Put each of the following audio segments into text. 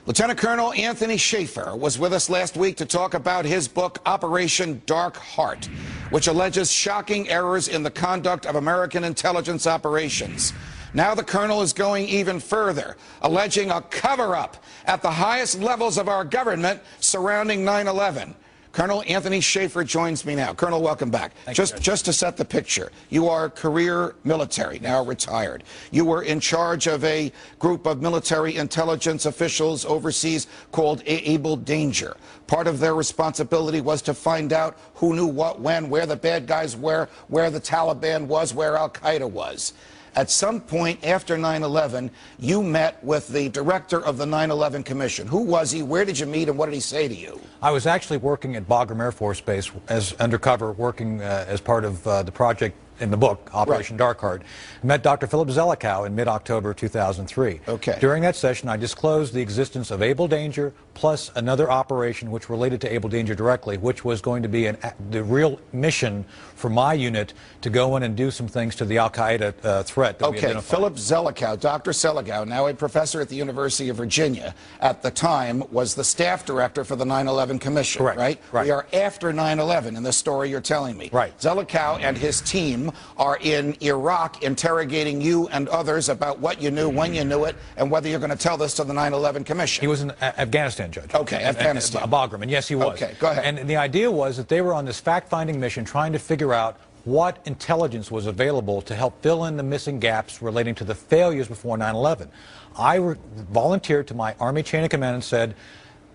Lieutenant Colonel Anthony Shaffer was with us last week to talk about his book, Operation Dark Heart, which alleges shocking errors in the conduct of American intelligence operations. Now the colonel is going even further, alleging a cover-up at the highest levels of our government surrounding 9/11. Colonel Anthony Shaffer joins me now. Colonel, welcome back. Just to set the picture, you are career military, now retired. You were in charge of a group of military intelligence officials overseas called Able Danger. Part of their responsibility was to find out who knew what, when, where the bad guys were, where the Taliban was, where Al-Qaeda was. At some point after 9/11, you met with the director of the 9/11 Commission. Who was he? Where did you meet him? What did he say to you? I was actually working at Bagram Air Force Base as undercover, working as part of the project in the book, Operation Dark Heart. I met Dr. Philip Zelikow in mid-October 2003. Okay. During that session, I disclosed the existence of Able Danger plus another operation which related to Able Danger directly, which was going to be the real mission for my unit to go in and do some things to the Al-Qaeda threat that we identified. Philip Zelikow, Dr. Zelikow, now a professor at the University of Virginia, at the time was the staff director for the 9/11 Commission, Correct. right? We are after 9/11 in the story you're telling me. Right. Zelikow and his team are in Iraq interrogating you and others about what you knew, when you knew it, and whether you're going to tell this to the 9/11 Commission. He was in Afghanistan, Judge. Okay, Afghanistan. Bagram, and yes, he was. Okay, go ahead. And the idea was that they were on this fact-finding mission trying to figure out what intelligence was available to help fill in the missing gaps relating to the failures before 9/11. I volunteered to my Army chain of command and said,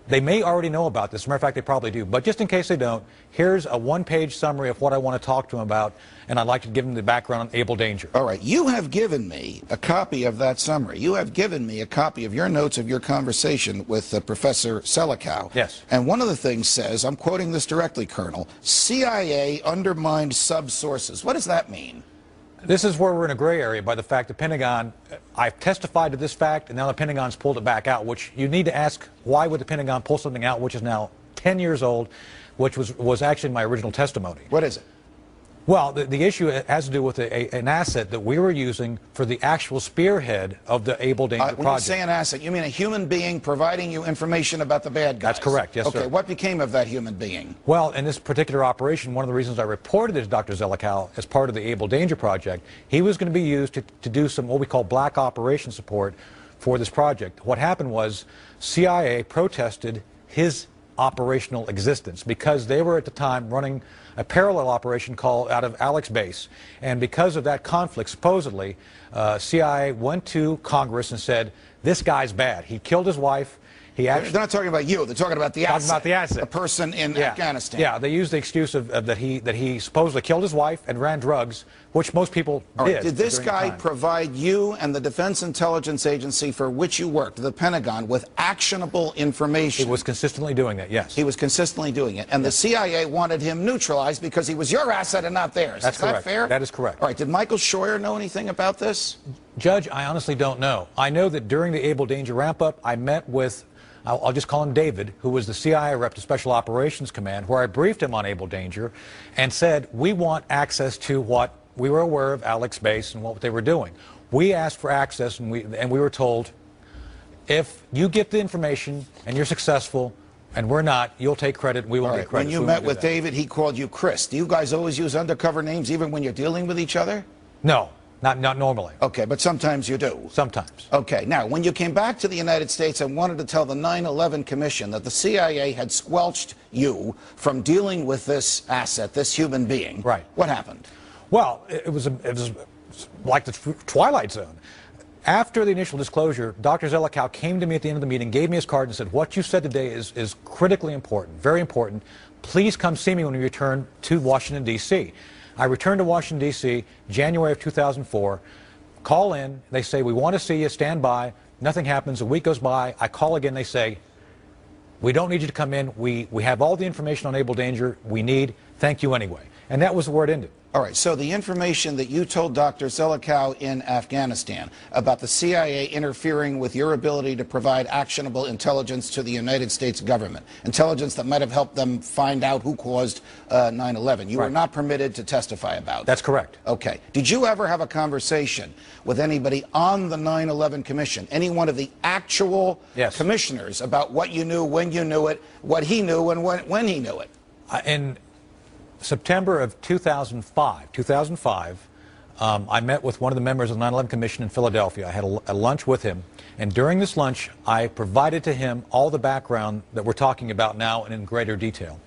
they may already know about this. As a matter of fact, they probably do. But just in case they don't, here's a one-page summary of what I want to talk to them about, and I'd like to give them the background on Able Danger. All right. You have given me a copy of that summary. You have given me a copy of your notes of your conversation with Professor Zelikow. Yes. And one of the things says, I'm quoting this directly, Colonel, CIA undermined sub-sources. What does that mean? This is where we're in a gray area by the fact the Pentagon, I've testified to this fact, and now the Pentagon's pulled it back out, which you need to ask, why would the Pentagon pull something out which is now 10 years old, which was actually my original testimony? What is it? Well, the issue has to do with an asset that we were using for the actual spearhead of the Able Danger project. When you say an asset, you mean a human being providing you information about the bad guys? That's correct, yes, sir. Okay, what became of that human being? Well, in this particular operation, one of the reasons I reported it to Dr. Zelikow as part of the Able Danger project, he was going to be used to do some what we call black operation support for this project. What happened was CIA protested his operational existence because they were at the time running a parallel operation called out of Alex Base, and because of that conflict, supposedly, CIA went to Congress and said, this guy's bad. He killed his wife. They're not talking about you. They're talking about the asset. Talking about the asset. The person in Afghanistan. Yeah, they used the excuse of that he supposedly killed his wife and ran drugs, which most people did. Did this guy provide you and the Defense Intelligence Agency for which you worked, the Pentagon, with actionable information? He was consistently doing that, yes. He was consistently doing it. And the CIA wanted him neutralized because he was your asset and not theirs. That's correct. Is that fair? That is correct. All right. Did Michael Scheuer know anything about this? Judge, I honestly don't know. I know that during the Able Danger ramp-up, I met with, I'll just call him David, who was the CIA rep to Special Operations Command, where I briefed him on Able Danger and said, we want access to what we were aware of Alex Base and what they were doing. We asked for access, and we were told, if you get the information and you're successful and we're not, you'll take credit and we won't get credit. When you met with David, he called you Chris. Do you guys always use undercover names even when you're dealing with each other? No. Not normally. Okay, but sometimes you do. Sometimes. Okay, now, when you came back to the United States and wanted to tell the 9/11 Commission that the CIA had squelched you from dealing with this asset, this human being, right, what happened? Well, it was like the Twilight Zone. After the initial disclosure, Dr. Zelikow came to me at the end of the meeting, gave me his card and said, what you said today is critically important, very important. Please come see me when we return to Washington, D.C. I returned to Washington, D.C., January of 2004, call in, they say, we want to see you, stand by, nothing happens, a week goes by, I call again, they say, we don't need you to come in, we have all the information on Able Danger we need, thank you anyway. And that was where it ended. All right, so the information that you told Dr. Zelikow in Afghanistan about the CIA interfering with your ability to provide actionable intelligence to the United States government, intelligence that might have helped them find out who caused 9/11, you were not permitted to testify about. That's correct. Okay. Did you ever have a conversation with anybody on the 9/11 Commission, any one of the actual commissioners, about what you knew, when you knew it, what he knew, and when he knew it? In September of 2005, I met with one of the members of the 9/11 Commission in Philadelphia. I had a lunch with him, and during this lunch, I provided to him all the background that we're talking about now and in greater detail.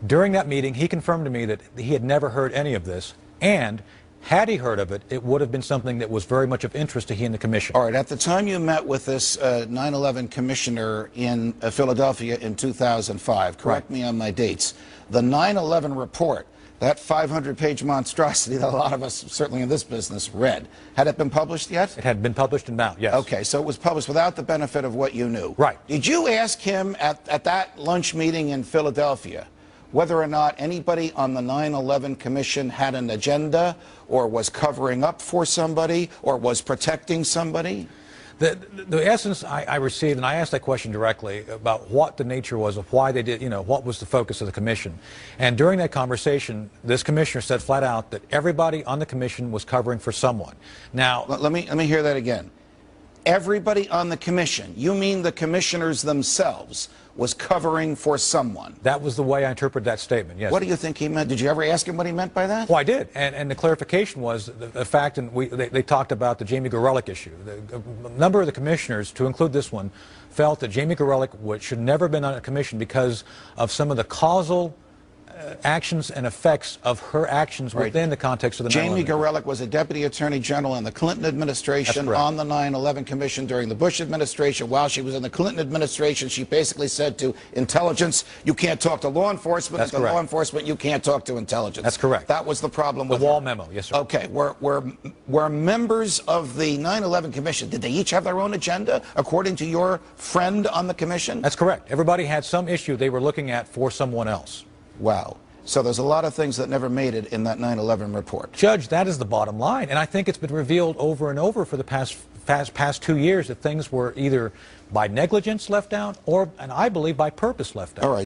During that meeting, he confirmed to me that he had never heard any of this, and had he heard of it, it would have been something that was very much of interest to he and the Commission. All right, at the time you met with this 9/11 commissioner in Philadelphia in 2005, correct me on my dates, the 9/11 report, that 500-page monstrosity that a lot of us, certainly in this business, read, had it been published yet? It had been published and out, yes. Okay, so it was published without the benefit of what you knew. Right. Did you ask him at that lunch meeting in Philadelphia whether or not anybody on the 9/11 Commission had an agenda or was covering up for somebody or was protecting somebody? The essence I received, and I asked that question directly about what the nature was of why they did, what was the focus of the commission. And during that conversation, this commissioner said flat out that everybody on the commission was covering for someone. Now, let me hear that again. Everybody on the commission, you mean the commissioners themselves, was covering for someone? That was the way I interpreted that statement, yes. What do you think he meant? Did you ever ask him what he meant by that? Well, I did, and the clarification was the fact, and they talked about the Jamie Gorelick issue. A number of the commissioners, to include this one, felt that Jamie Gorelick should never have been on a commission because of some of the causal actions and effects of her actions within the context of the 9/11. Jamie Gorelick was a deputy attorney general in the Clinton administration on the 9/11 Commission during the Bush administration. While she was in the Clinton administration, she basically said to intelligence, you can't talk to law enforcement. That's to law enforcement, you can't talk to intelligence. That's correct. That was the problem with the Wall memo, yes, sir. Okay, were members of the 9/11 Commission, did they each have their own agenda, according to your friend on the commission? That's correct. Everybody had some issue they were looking at for someone else. Wow. So there's a lot of things that never made it in that 9/11 report. Judge, that is the bottom line. And I think it's been revealed over and over for the past 2 years that things were either by negligence left out or, and I believe, by purpose left out. All right.